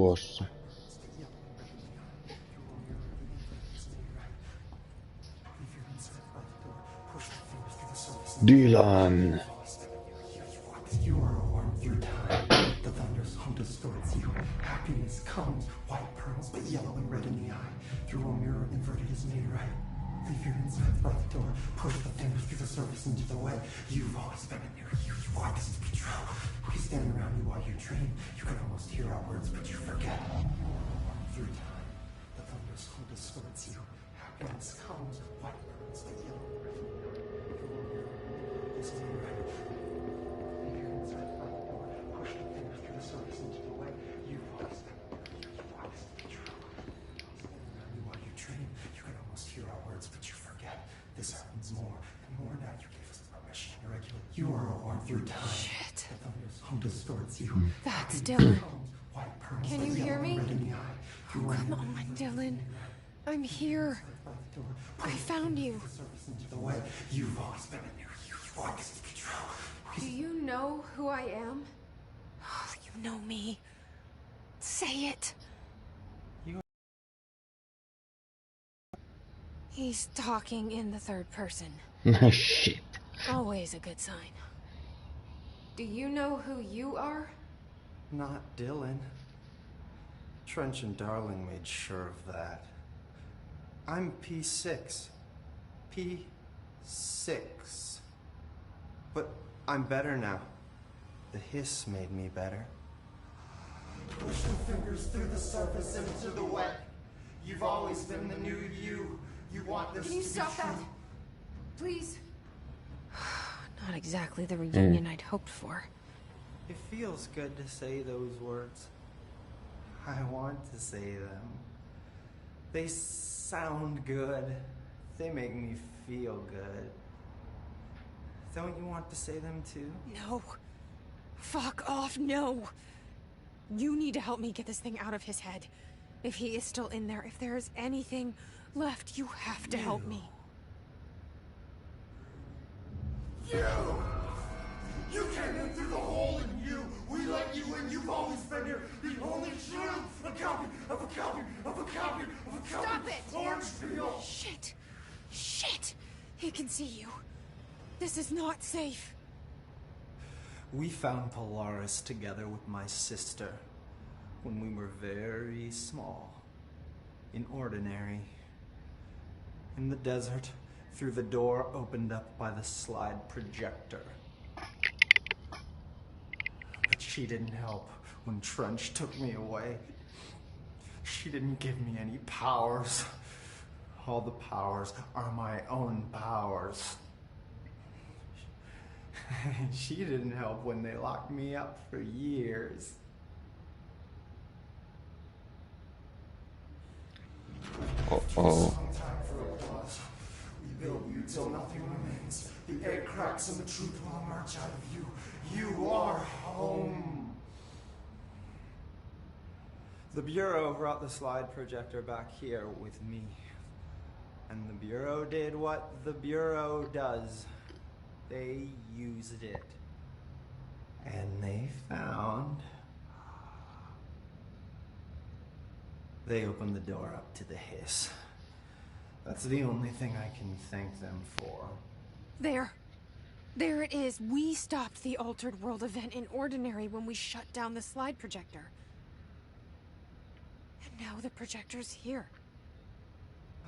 tuossa. Dylan. You are a warm through time. The thunder's home distorts you. Happiness comes, white pearls, but yellow and red in the eye. Through a mirror inverted is made right. Leave your insides by the door. Push the fingers through the surface into the way. You've always been in there. You want this to be true. We stand around you while you dream. You can almost hear our words, but you forget. Through time, the thunder's home distorts you. Happiness comes, white pearls, but yellow and red in the eye. Through a mirror inverted is made right. This happens more and more now. You gave us permission. Irregular. You are a warm through time. Shit. The thunder's home distorts you. That's Dylan. Pearls, can you hear me? Oh, come on, Dylan. I'm here. I found you. You've always been in there. You want this to be true. Do you know who I am? Oh, you know me. Say it. He's talking in the third person. Shit. Always a good sign. Do you know who you are? Not Dylan. Trench and Darling made sure of that. I'm P6. P6. But I'm better now. The hiss made me better. Push your fingers through the surface into the wet. You've always been the new you. You want this. Can you to stop be true. that? Please. Not exactly the reunion I'd hoped for. It feels good to say those words. I want to say them. They sound good. They make me feel good. Don't you want to say them too? No. Fuck off, no. You need to help me get this thing out of his head. If he is still in there, if there is anything left, you have to help me. You came in through the hole in you. We let you in. You've always been here. The only truth. A copy of a copy of a copy of a copy. Stop it! Orange peel. Shit. Shit. He can see you. This is not safe. We found Polaris together with my sister when we were very small. In Ordinary. In the desert, through the door opened up by the slide projector. But she didn't help when Trench took me away. She didn't give me any powers. All the powers are my own powers. She didn't help when they locked me up for years. Uh-oh. We build you till nothing remains. The air cracks and the truth will emerge out of you. You are home. The Bureau brought the slide projector back here with me. And the Bureau did what the Bureau does. They used it. And they found... They opened the door up to the hiss. That's the only thing I can thank them for. There. There it is. We stopped the Altered World event in Ordinary when we shut down the slide projector. And now the projector's here.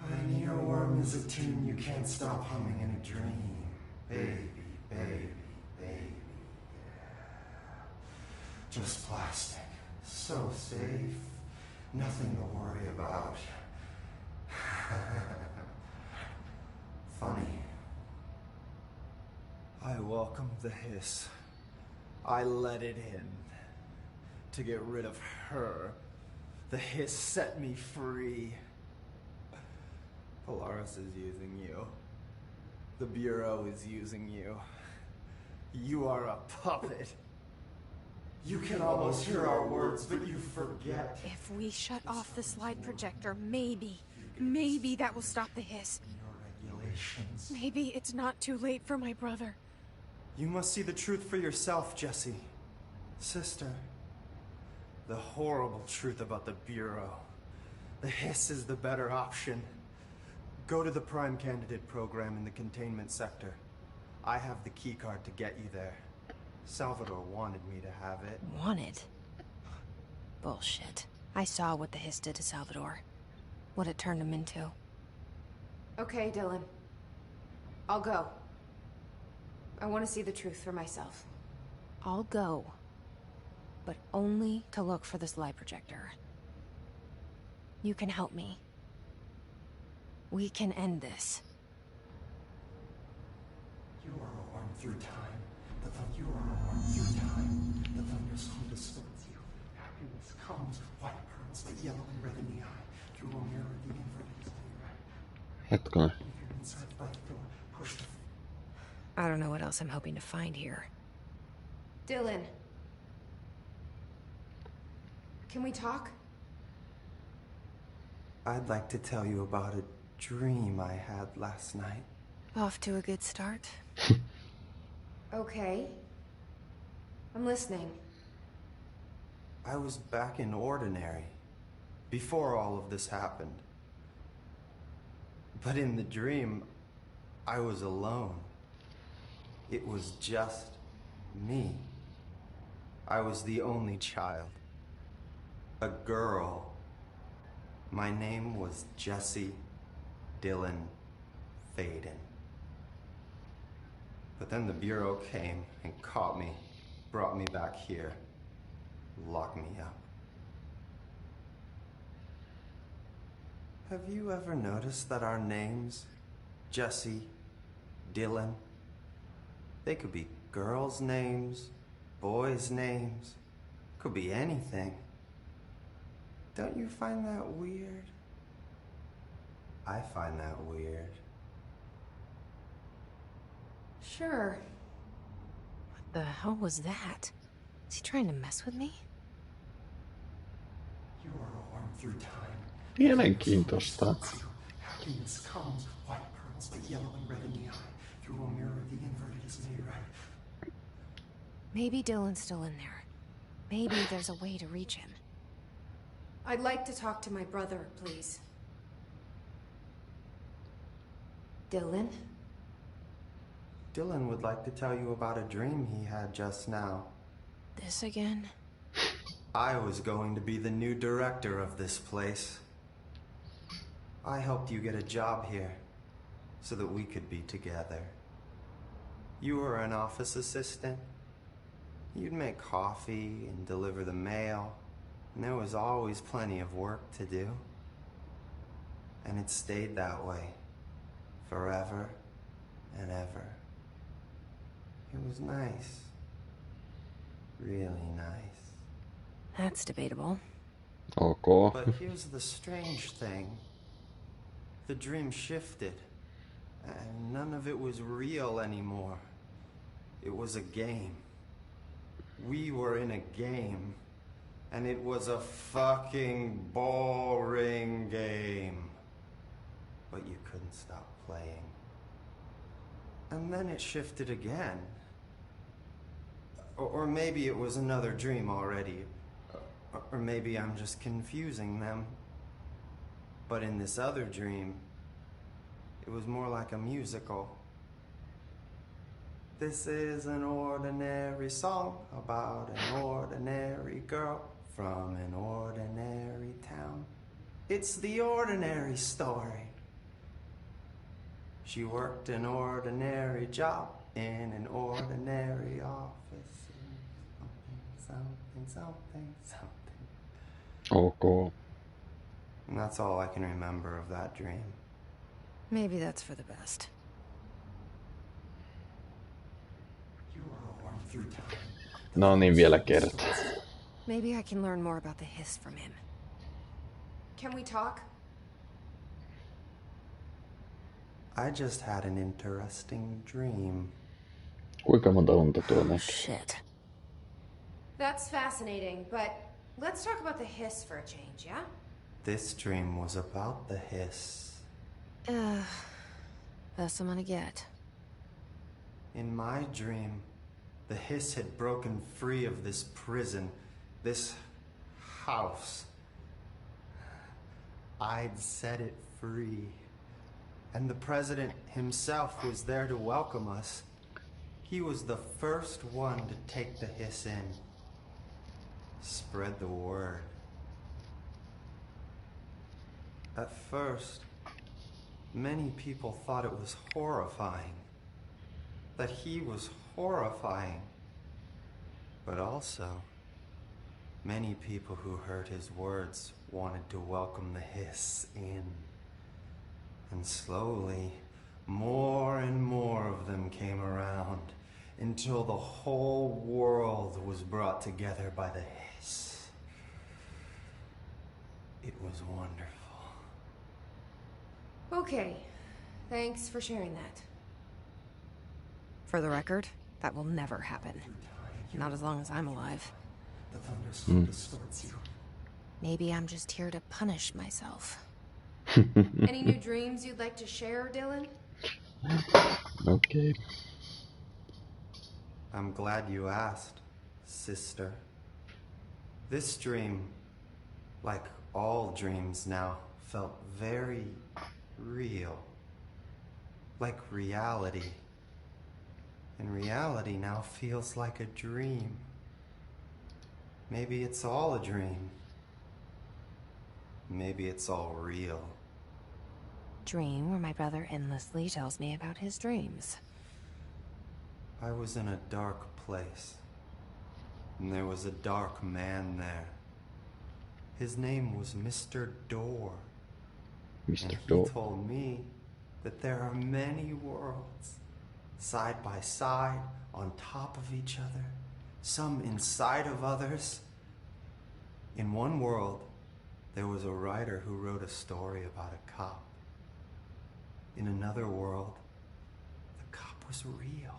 An earworm is a tune you can't stop humming in a dream. Baby, baby, baby, yeah. Just plastic. So safe. Nothing to worry about. Funny. I welcomed the hiss. I let it in. To get rid of her. The hiss set me free. Polaris is using you. The Bureau is using you. You are a puppet. You can almost hear our words, but you forget. If we shut off the slide projector, maybe that will stop the hiss. Your regulations. Maybe it's not too late for my brother. You must see the truth for yourself, Jessie. Sister. The horrible truth about the Bureau. The hiss is the better option. Go to the Prime Candidate program in the containment sector. I have the keycard to get you there. Salvador wanted me to have it. Wanted? Bullshit. I saw what the hiss did to Salvador. What it turned him into. Okay, Dylan. I'll go. I want to see the truth for myself. I'll go. But only to look for this light projector. You can help me. We can end this. You are worn through time. You are worn through time. The thunder's home distorts you. Happiness comes, white pearls, but yellow and red in the eye. Through a mirror, the inverted is to the right. Hetkinen. If you're inside the door, push the... I don't know what else I'm hoping to find here. Dylan. Can we talk? I'd like to tell you about a dream I had last night. Off to a good start. Okay. I'm listening. I was back in Ordinary, before all of this happened. But in the dream, I was alone. It was just me. I was the only child. A girl. My name was Jesse Dylan Faden. But then the Bureau came and caught me, brought me back here, locked me up. Have you ever noticed that our names, Jesse, Dylan, they could be girls' names, boys' names, could be anything. Don't you find that weird? I find that weird. Sure. What the hell was that? Is he trying to mess with me? You are worn through time. Mielenkiintoista. Happiness comes, white pearls, but yellow and red in the eye. Through a mirror, the inverted is made right. Maybe Dylan's still in there. Maybe there's a way to reach him. I'd like to talk to my brother, please. Dylan? Dylan would like to tell you about a dream he had just now. This again? I was going to be the new director of this place. I helped you get a job here, so that we could be together. You were an office assistant. You'd make coffee and deliver the mail, and there was always plenty of work to do. And it stayed that way, forever and ever. It was nice. Really nice. That's debatable. Ok. But here's the strange thing. The dream shifted, and none of it was real anymore. It was a game. We were in a game, and it was a fucking boring game. But you couldn't stop playing. And then it shifted again. Or maybe it was another dream already. Or maybe I'm just confusing them. But in this other dream, it was more like a musical. This is an ordinary song about an ordinary girl from an ordinary town. It's the ordinary story. She worked an ordinary job in an ordinary office. Something. Ok. And that's all I can remember of that dream. Maybe that's for the best. You are worn through time. No niin, vielä kerta. Maybe I can learn more about the hiss from him. Can we talk? I just had an interesting dream. Kuinka monta unta tuo näki? Shit. That's fascinating, but let's talk about the hiss for a change, yeah? This dream was about the hiss. Best I'm gonna get. In my dream, the hiss had broken free of this prison, this house, I'd set it free. And the president himself was there to welcome us. He was the first one to take the hiss in. Spread the word. At first, many people thought it was horrifying. That he was horrifying. But also, many people who heard his words wanted to welcome the hiss in. And slowly, more and more of them came around until the whole world was brought together by the hiss. It was wonderful. Okay. Thanks for sharing that. For the record, that will never happen. Not as long as I'm alive. The thunderstorm distorts you. Maybe I'm just here to punish myself. Any new dreams you'd like to share, Dylan? Okay. I'm glad you asked, sister. This dream, like all dreams now, felt very real. Like reality. And reality now feels like a dream. Maybe it's all a dream. Maybe it's all real. Dream where my brother endlessly tells me about his dreams. I was in a dark place. And there was a dark man there. His name was Mr. Door. Mr. And Door. he told me that there are many worlds, side by side, on top of each other, some inside of others. In one world, there was a writer who wrote a story about a cop. In another world, the cop was real.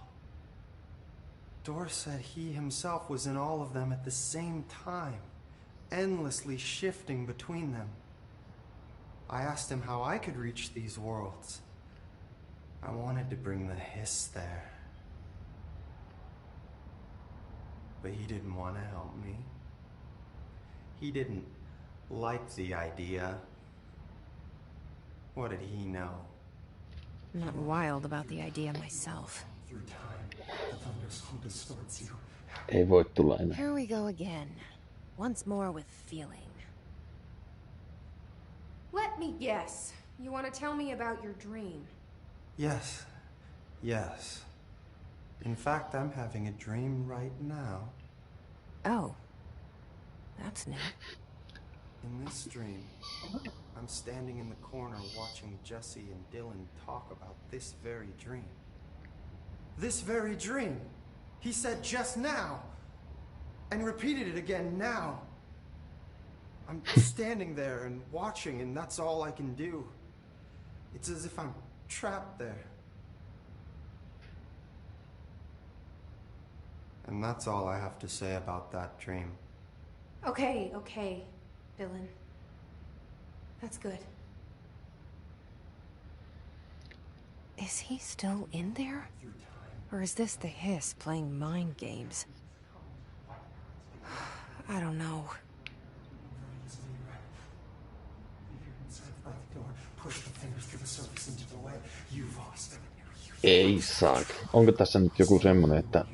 Door said he himself was in all of them at the same time, endlessly shifting between them. I asked him how I could reach these worlds. I wanted to bring the hiss there. But he didn't want to help me. He didn't like the idea. What did he know? I'm not wild about the idea myself. Through time, the thunderstorm distorts you. Ei voi tulla enää. Here we go again. Once more with feeling. Let me guess. You want to tell me about your dream? Yes. Yes. In fact, I'm having a dream right now. Oh. That's new. In this dream, I'm standing in the corner watching Jesse and Dylan talk about this very dream. This very dream! He said just now! And repeated it again now! I'm standing there and watching, and that's all I can do. It's as if I'm trapped there. And that's all I have to say about that dream. Okay, Dylan. That's good. Is he still in there? Or is this the hiss playing mind games? I don't know. Ei saak. Onko tässä nyt joku semmonen, että